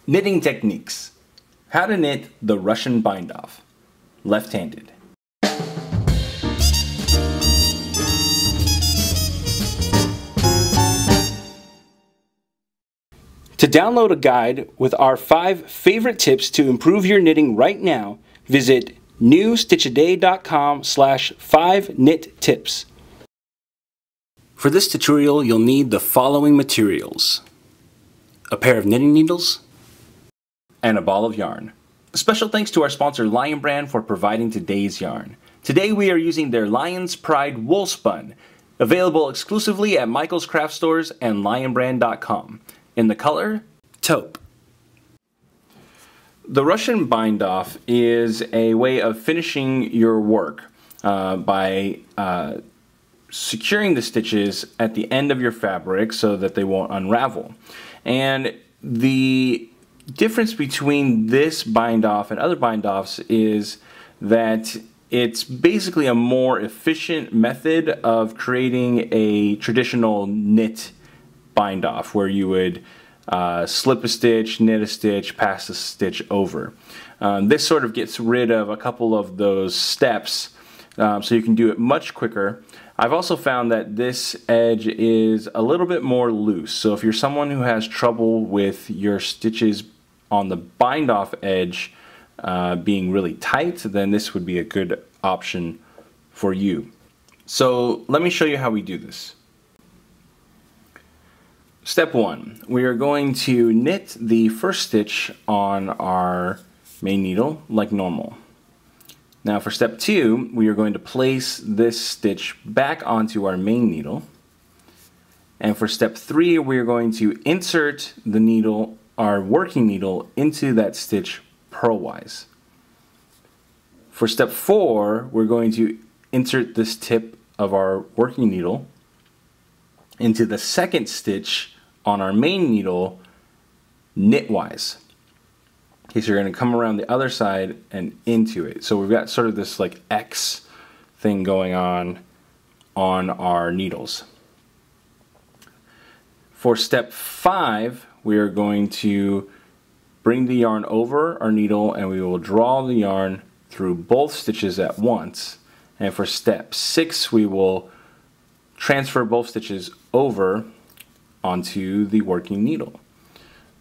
Knitting techniques. How to knit the Russian bind-off, left-handed. To download a guide with our 5 favorite tips to improve your knitting right now, visit newstitchaday.com/5knittips. For this tutorial, you'll need the following materials: a pair of knitting needles, and a ball of yarn. Special thanks to our sponsor Lion Brand for providing today's yarn. Today we are using their Lion's Pride Woolspun, available exclusively at Michael's Craft Stores and lionbrand.com, in the color Taupe. The Russian bind-off is a way of finishing your work by securing the stitches at the end of your fabric so that they won't unravel. And the difference between this bind-off and other bind-offs is that it's basically a more efficient method of creating a traditional knit bind-off where you would slip a stitch, knit a stitch, pass a stitch over. This sort of gets rid of a couple of those steps so you can do it much quicker. I've also found that this edge is a little bit more loose, so if you're someone who has trouble with your stitches on the bind-off edge being really tight, then this would be a good option for you. So let me show you how we do this. Step 1, we are going to knit the first stitch on our main needle like normal. Now for step 2, we are going to place this stitch back onto our main needle. And for step 3, we are going to insert the needle, our working needle, into that stitch purlwise. For step 4, we're going to insert this tip of our working needle into the second stitch on our main needle knitwise. Okay, so you're going to come around the other side and into it. So we've got sort of this like X thing going on our needles. For step 5, we are going to bring the yarn over our needle and we will draw the yarn through both stitches at once. And for step 6, we will transfer both stitches over onto the working needle.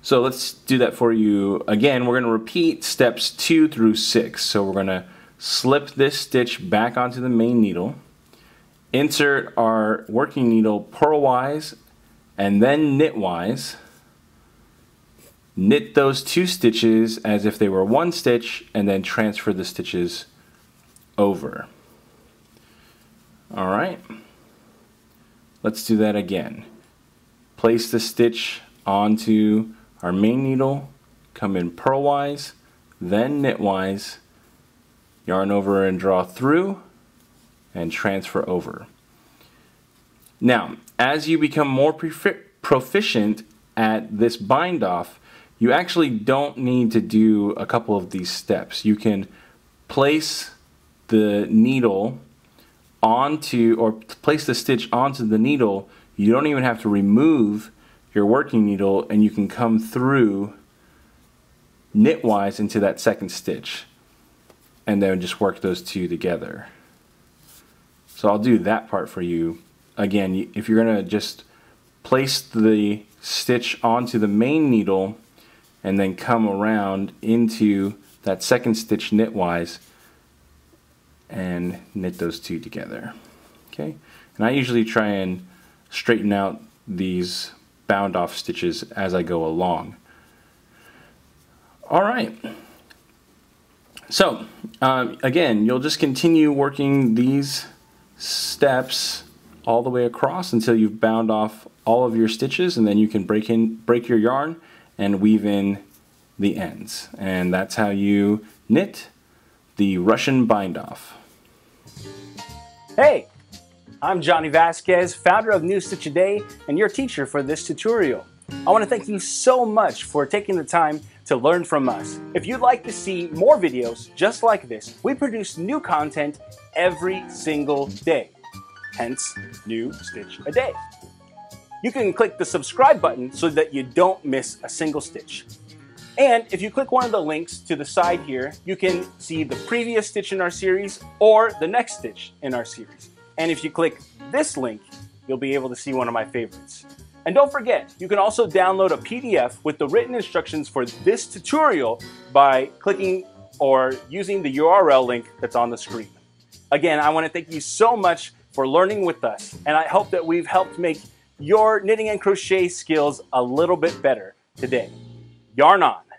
So let's do that for you again. We're going to repeat steps 2 through 6. So we're going to slip this stitch back onto the main needle, insert our working needle purlwise and then knitwise, knit those 2 stitches as if they were 1 stitch, and then transfer the stitches over. Alright, let's do that again. Place the stitch onto our main needle, come in purlwise, then knitwise, yarn over and draw through, and transfer over. Now, as you become more proficient at this bind-off, you actually don't need to do a couple of these steps. You can place the needle onto, or place the stitch onto the needle. You don't even have to remove your working needle, and you can come through knitwise into that second stitch and then just work those 2 together. So I'll do that part for you. Again, if you're going to just place the stitch onto the main needle and then come around into that second stitch knitwise and knit those 2 together. Okay? And I usually try and straighten out these bound off stitches as I go along. Alright, so again, you'll just continue working these steps all the way across until you've bound off all of your stitches, and then you can break your yarn and weave in the ends. And that's how you knit the Russian bind-off. Hey! I'm Johnny Vasquez, founder of New Stitch A Day and your teacher for this tutorial. I want to thank you so much for taking the time to learn from us. If you'd like to see more videos just like this, we produce new content every single day, hence New Stitch A Day. You can click the subscribe button so that you don't miss a single stitch. And if you click one of the links to the side here, you can see the previous stitch in our series or the next stitch in our series. And if you click this link, you'll be able to see one of my favorites. And don't forget, you can also download a PDF with the written instructions for this tutorial by clicking or using the URL link that's on the screen. Again, I want to thank you so much for learning with us, and I hope that we've helped make your knitting and crochet skills a little bit better today. Yarn on!